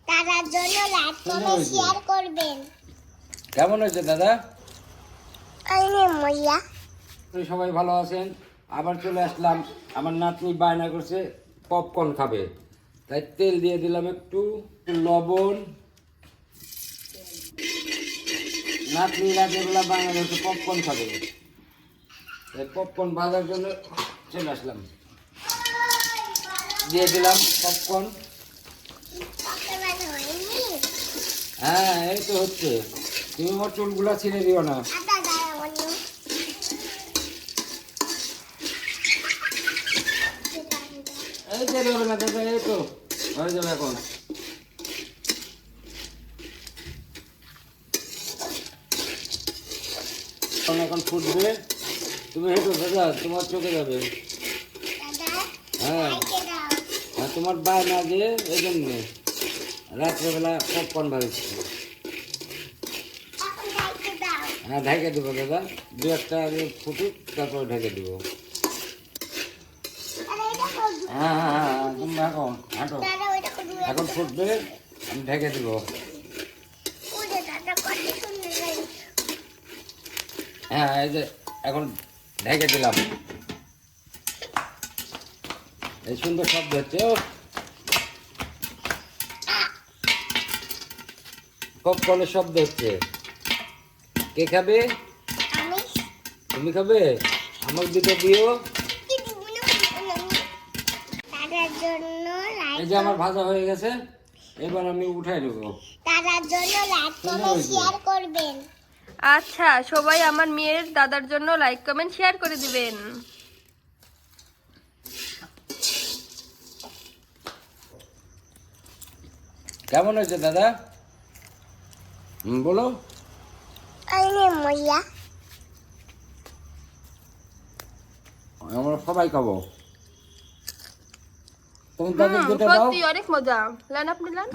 তার জন্য like comment share করবেন। কেমন হয়েছে দাদা? অনেক মজা। সবাই ভালো আছেন? আবার চলে আসলাম। আমার নাতনি বায়না করছে পপকর্ন খাবে, তাই তেল দিয়ে দিলাম একটু, লবণ। নাতনি রাতের বেলা বায়না করছে পপকর্ন খাবে, তাই পপকর্ন ভাজার জন্য চলে আসলাম। দিয়ে দিলাম পপকর্ন। হ্যাঁ, এই তো হচ্ছে। তুমি আমার চুলগুলা ছিঁড়ে দিও না। এই দেরি হবে না দাদা, এই তো হয়ে যাবে এখন। এখন ফুটবে, তুমি হেঁটো দাদা, তোমার চোখে যাবে। হ্যাঁ হ্যাঁ, তোমার বায়না যে এই জন্য রাত্রেবেলা পপকর্ন ভাজছি। হ্যাঁ, ঢেকে দেবো দাদা, দু একটা আগে ফুটুক, তারপরে ঢেকে দেবো। হ্যাঁ হ্যাঁ হ্যাঁ, তুমি এখন হাঁটো, এখন ফুটবে, আমি ঢেকে দেবো। হ্যাঁ, এই যে এখন ঢেকে দিলাম। এই সুন্দর শব্দ হচ্ছে। ও, পপকর্নের শব্দ হচ্ছে। কে খাবে? তুমি খাবে? আমার দুটো দিও। এই যে আমার ভাজা হয়ে গেছে, এবার আমি উঠাই নেবো। তার জন্য লাইক কমেন্ট শেয়ার করবেন। আচ্ছা, সবাই আমার মেয়ের দাদার জন্য লাইক কমেন্ট শেয়ার করে দিবেন। কেমন হয়েছে দাদা? বলো। অনেক মজা। আমরা সবাই খাবো। তুমি দাদা যেটা দাও। সত্যি অনেক মজা। লান আপনি লান।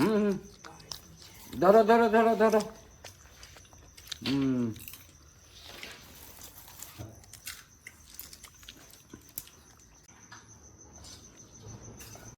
ধরো ধরো ধরো ধরো।